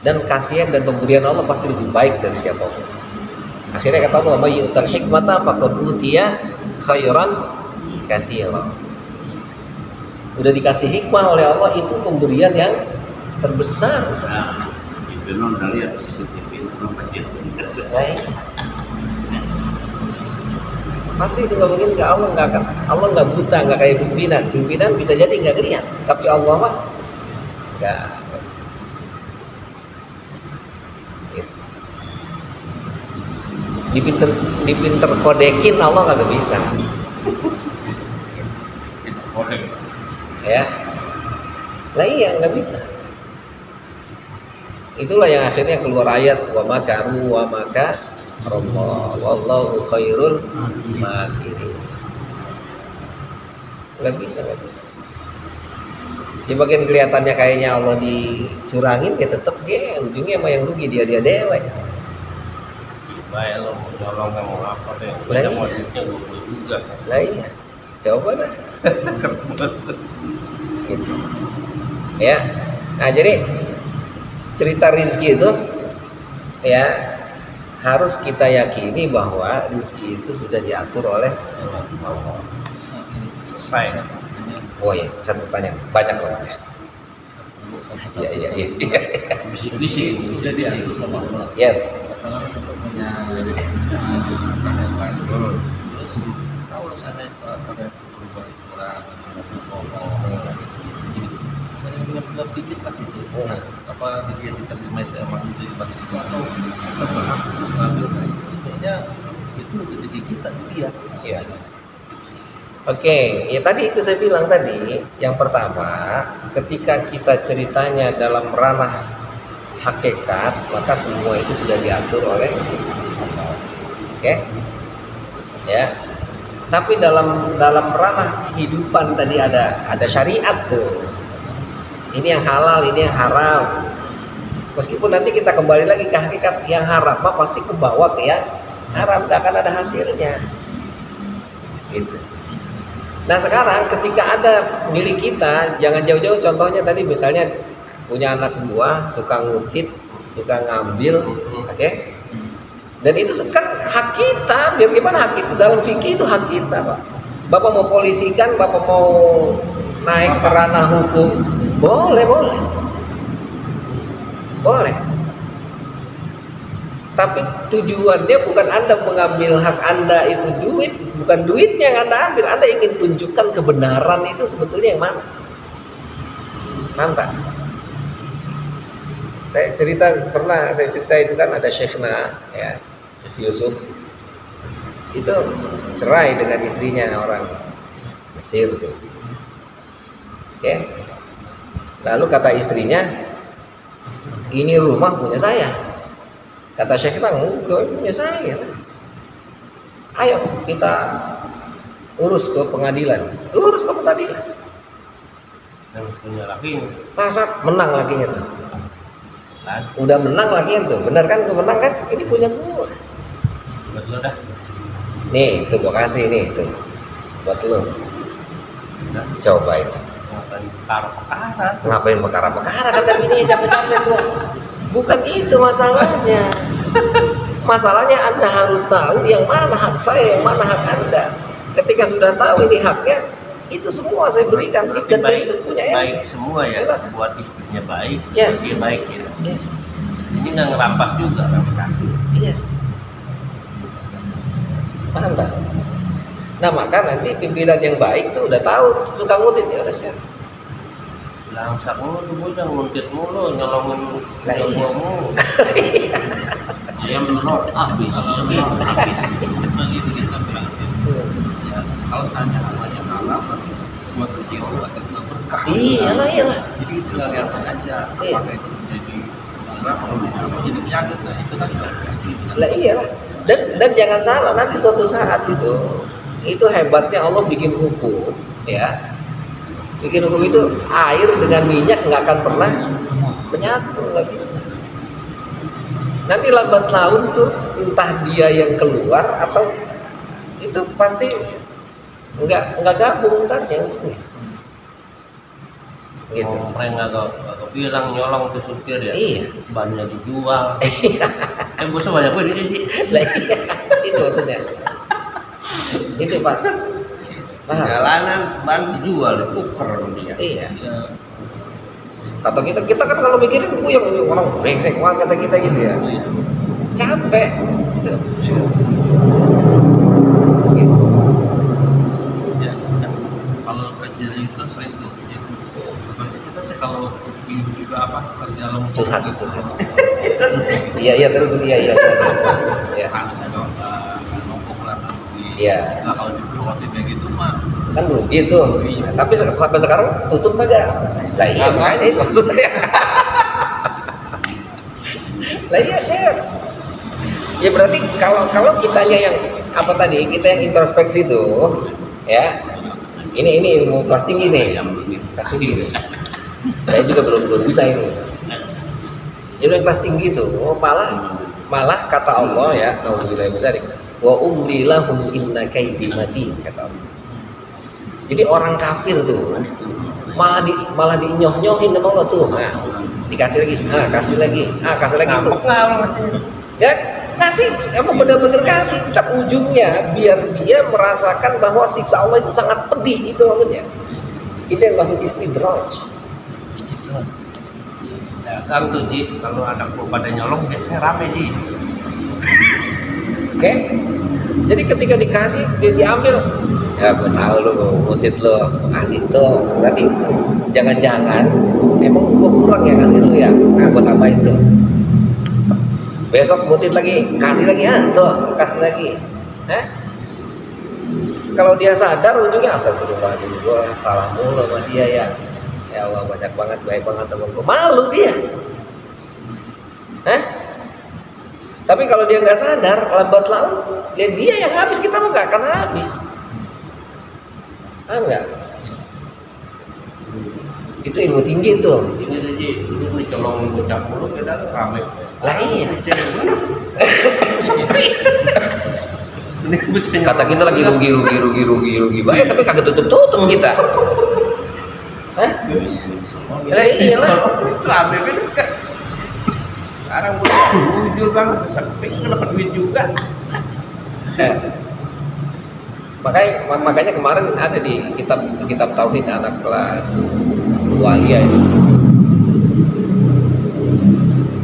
Dan kasihan dan pemberian Allah pasti lebih baik dari siapapun. Akhirnya kata Allah, "May yu'tal hikmata faqad utiya khairan katsiran." Udah dikasih hikmah oleh Allah, itu pemberian yang terbesar.
Nah, itu non lihat CCTV non kecil.
Nah, pasti itu nggak mungkin, Allah nggak buta, nggak kayak pimpinan bisa jadi nggak lihat, tapi Allah mah nggak bisa. Gitu. Dipinter kodekin Allah nggak bisa. Ya, lah iya nggak bisa. Itulah yang akhirnya keluar ayat wa makaru wa maka Allah wallahu khairul makirin. Nggak bisa. Di bagian kelihatannya kayaknya Allah dicurangin, ya tetap ujungnya emang yang rugi dia dewek.
Baik lo mau nyolong kamu apa deh?
Lah
Banyak
iya.
modusnya gue juga.
Lah iya, coba dah. Gitu. Ya, nah jadi cerita rizki itu ya harus kita yakini bahwa rizki itu sudah diatur oleh Allah.
Selesai.
Oh iya, satu pertanyaan, banyak banget ya. Iya.
Bisa diatur sama Allah.
Yes.
Kalau punya kalau saya ada perubahan kurang saya benar-benar dikit lah itu. Apa dia diterima itu emang dibagi atau mengambil dari itu sebenarnya itu rezeki kita dia.
Iya. Oke, ya tadi itu saya bilang tadi, yang pertama, ketika kita ceritanya dalam ranah hakikat, maka semua itu sudah diatur oleh Allah. Oke? Ya. Tapi dalam ranah kehidupan tadi ada syariat tuh. Ini yang halal, ini yang haram. Meskipun nanti kita kembali lagi ke hakikat, yang haram mah pasti ke bawah ke yang haram, gak akan ada hasilnya. Gitu. Nah sekarang ketika ada milik kita, jangan jauh-jauh, contohnya tadi misalnya punya anak buah, suka ngutip, suka ngambil, oke? Dan itu kan hak kita, biar gimana hak kita, dalam fikih itu hak kita, Pak. Bapak mau polisikan, Bapak mau naik ke ranah hukum, boleh. Tapi tujuannya bukan Anda mengambil hak Anda itu duit, bukan duitnya yang Anda ambil. Anda ingin tunjukkan kebenaran itu sebetulnya yang mana. Mantap. Saya cerita itu kan ada Syekhna ya, Syekh Yusuf. Itu cerai dengan istrinya orang Mesir tuh. Oke. Lalu kata istrinya, ini rumah punya saya. Kata Syekh Bang, enggak punya saya. Ayo kita urus ke pengadilan.
Dan punya laki.
Pasat menang lakinya tuh.
Kan?
Udah menang lakinya tuh. Benar kan? Kemenang kan? Ini punya gua.
Buat lo dah.
Nih, tuh gua kasih nih tuh. Buat lu.
Udah.
Coba itu.
Ngapain perkara?
Ngapain perkara kata bininya, capek-capek gua. Bukan itu masalahnya. Masalahnya Anda harus tahu yang mana hak saya, yang mana hak Anda. Ketika sudah tahu ini haknya, itu semua saya berikan.
Tapi
Dan
baik,
itu punya
baik semua ya.
Jelas.
Buat istrinya baik,
Yes.
dia baik ya.
Yes.
Ini nggak ngerampas juga, nggak kasih.
Yes. Paham tak? Nah maka nanti pimpinan yang baik tuh udah tahu, suka ngutip ya udah siap.
Langsak mulu tuh bocah, nguntit mulu, nyolongin
Lah, iya.
gua mulu.
Ayam menor habis.
Bagi kita berarti ya kalau saja namanya halal berarti buat kecil atau tidak berkah.
Iyalah.
Jadi tinggal lihat aja
Iya.
apakah itu jadi barang kalau jadi penyakit, nah itu kan juga
Lah iyalah. Dan jangan salah, nanti suatu saat itu hebatnya Allah bikin hukum ya. Bikin hukum itu air dengan minyak nggak akan pernah menyatu, nggak bisa. Nanti lambat laun tuh entah dia yang keluar atau itu pasti nggak gabung ntar yang ini. Gitu.
Komplain agak bilang nyolong ke supir ya.
Iya.
Bannya dijual. Bosnya banyak banget ini.
Lah iya, itu maksudnya. Itu Pak. Paham?
Jalanan ban dijual, dipuker sama dia.
Iya. Kata kita kan kalau mikirin yang orang brengsek banget kata kita gitu ya. Capek. Gitu.
Ya, kalau kejadian itu kan sering tuh. Berarti kita cek kalau juga apa kerja lo
Curhat. Iya terus iya. Iya.
harus ada nongkrong lah kan.
Iya.
Nah kalau dipromotin kayak gitu mah
Kan rugi tuh. Nah, tapi sampai sekarang tutup kagak? Lah iya makanya itu maksud saya. Lah iya share. Ya berarti kalau kitanya yang apa tadi kita yang introspeksi tuh ya ini ilmu kelas tinggi nih. Kelas tinggi. Saya juga belum bisa ini. Ilmu kelas tinggi itu malah kata Allah ya, nauzubillahi min dzalik. Wa umli lahum inna kaidi matin kata Allah. Jadi orang kafir tuh malah dinyoh-nyohin sama Allah tuh. Nah, dikasih lagi, kasih lagi tuh. Ya, kasih, emang benar-benar kasih. Tapi ujungnya biar dia merasakan bahwa siksa Allah itu sangat pedih, itu maksudnya. Itu yang maksud istidraj.
Ya kan tuh Ji, kalau anak gua pada nyolong biasanya rame Ji.
Oke? Jadi ketika dikasih, dia diambil. Ya gue tahu lu ngutit lo kasih tuh. Berarti jangan-jangan emang gue kurang ya kasih lu ya. Nah gue tambahin tuh. Besok ngutit lagi, kasih lagi tuh, kasih lagi. Kalau dia sadar ujungnya astagfirullahaladzim, gue salah mulu sama dia ya. Ya Allah banyak banget, baik banget temen gue. Malu dia. Tapi kalau dia nggak sadar, lambat laun dia yang habis, kita mah nggak akan habis. Enggak. Itu ilmu tinggi tuh.
Ini tuh Ji, ini colong bocah mulu kita rame.
Lah iya.
Sepi. Ini bocahnya.
Kata kita lagi rugi baik tapi kagak tutup kita. Lah iyalah.
Rame kan. Sekarang bocah jujur bang, sepi nggak dapat duit juga.
Makanya kemarin ada di kitab tauhid anak kelas 2 ya itu.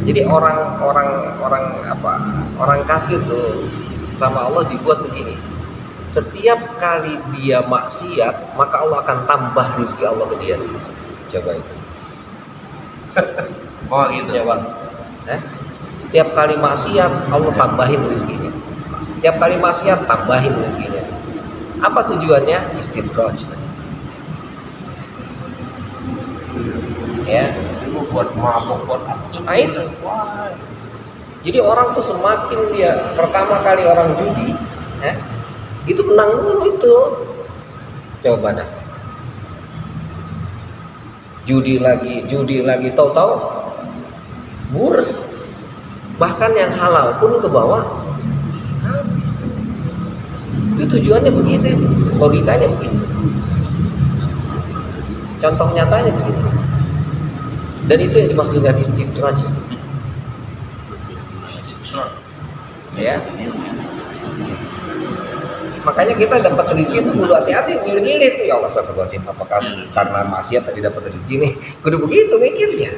Jadi orang kafir tuh sama Allah dibuat begini. Setiap kali dia maksiat, maka Allah akan tambah rezeki Allah ke dia. Coba itu.
Oh gitu.
Coba. Setiap kali maksiat Allah tambahin rezekinya. Setiap kali maksiat tambahin rezekinya. Apa tujuannya? Istidraj. Ya.
Itu buat mabok buat apa?
Nah itu. Jadi orang tuh semakin dia pertama kali orang judi, itu menang dulu itu. Coba dah. Judi lagi, tahu-tahu burs. Bahkan yang halal pun ke bawah habis. Itu tujuannya begitu itu, logikanya begitu. Contoh nyatanya begitu. Dan itu yang dimaksud dengan istidraj itu. Ya. Makanya kita dapat rezeki itu kudu hati-hati, milih-milih tuh. Ya Allah, astagfirullahaladzim, apakah karena maksiat tadi dapat rezeki nih? Kudu begitu mikirnya.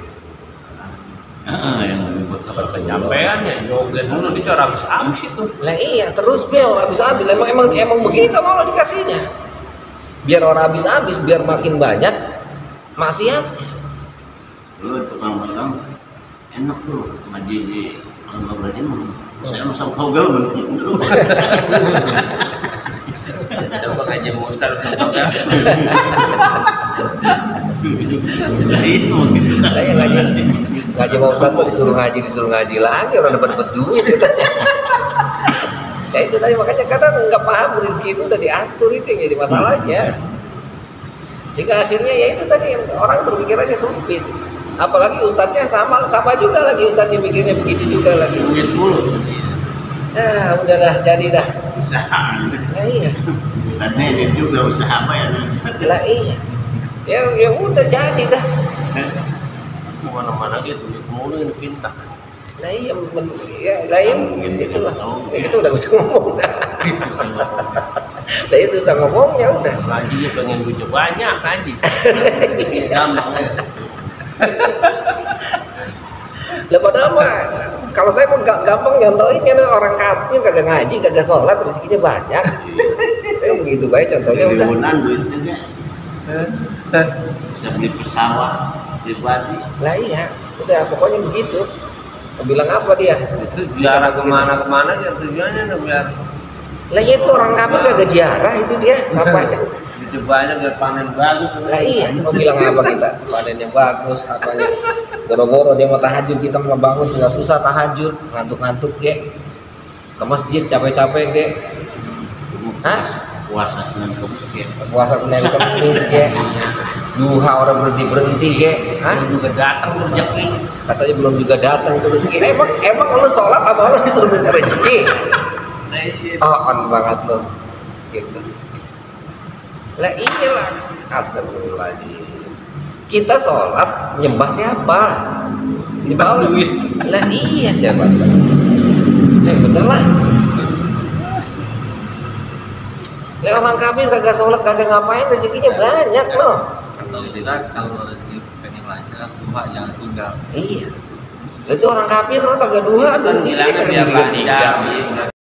Yang lebih
Kenyampean ya joget dulu dia habis itu.
Lah iya, terus bel habis-habis. Emang begitu mau dikasihnya. Biar orang habis-habis, biar makin banyak maksiatnya.
Lu tukang makan enak tuh ngaji di lembaga belajar mah. Saya masang togel bener.
Coba ngaji Ustaz contoh kan.
Itu gitu.
Saya ngaji Pak Ustadz mau disuruh ngaji lagi, orang dapat duit katanya. Ya itu tadi makanya kadang nggak paham rezeki itu udah diatur, itu yang jadi masalahnya. Sehingga akhirnya ya itu tadi orang berpikirannya sempit. Apalagi ustadznya sama juga lagi, ustadznya mikirnya begitu juga lagi.
Duit mulu.
Nah, udah dah, jadi dah.
Usaha.
Nah, iya.
Karena ini juga usaha apa ya?
Lah iya. Ya udah jadi dah.
Kemana-mana gitu, duit mulu ini pintar.
Nah iya, ya lain gitu lah. Ya kita udah usah ngomong dah. Nah itu susah ngomongnya udah.
Lagi dia pengen duitnya banyak aja. Gampang ya.
Lah padahal mah kalau saya mau gampang nyontohinnya orang kafir kagak ngaji, kagak sholat, rezekinya banyak. Saya begitu baik contohnya udah.
Triliunan duitnya bisa beli pesawat pribadi.
Lah iya, udah pokoknya begitu. Mau bilang apa dia?
Itu ziarah kemana-kemana ya tujuannya biar
Lah iya itu orang kafir kagak ziarah itu dia. Ngapain?
duit banyak biar panen bagus.
Lah iya, mau bilang apa kita? Panennya bagus, apanya? Goro-goro dia mau tahajud, kita mau bangun susah-susah tahajud, ngantuk-ngantuk ge. Ke masjid capek-capek ge. Hah?
Puasa Senin Kamis ya.
Puasa Senin Kamis ge. Duha orang berhenti-berhenti ge. Hah?
Belum juga datang rezeki.
Katanya belum juga datang tuh rezeki. Emang lu sholat apa lu disuruh minta rezeki? Oh, on banget lo. Gitu. Lah iyalah. Astagfirullahaladzim. Kita sholat nyembah siapa? Nyembah Allah. Lah iya coba astagfirullah. Bener lah. Lah orang kafir kagak sholat kagak ngapain rezekinya banyak loh.
Atau tidak kalau lagi pengen lancar duha jangan tunda.
Iya. Lah itu orang kafir orang kagak duha,
Kan
rezekinya
bilangnya
kagak
biar
tiga-tiga.
lancar.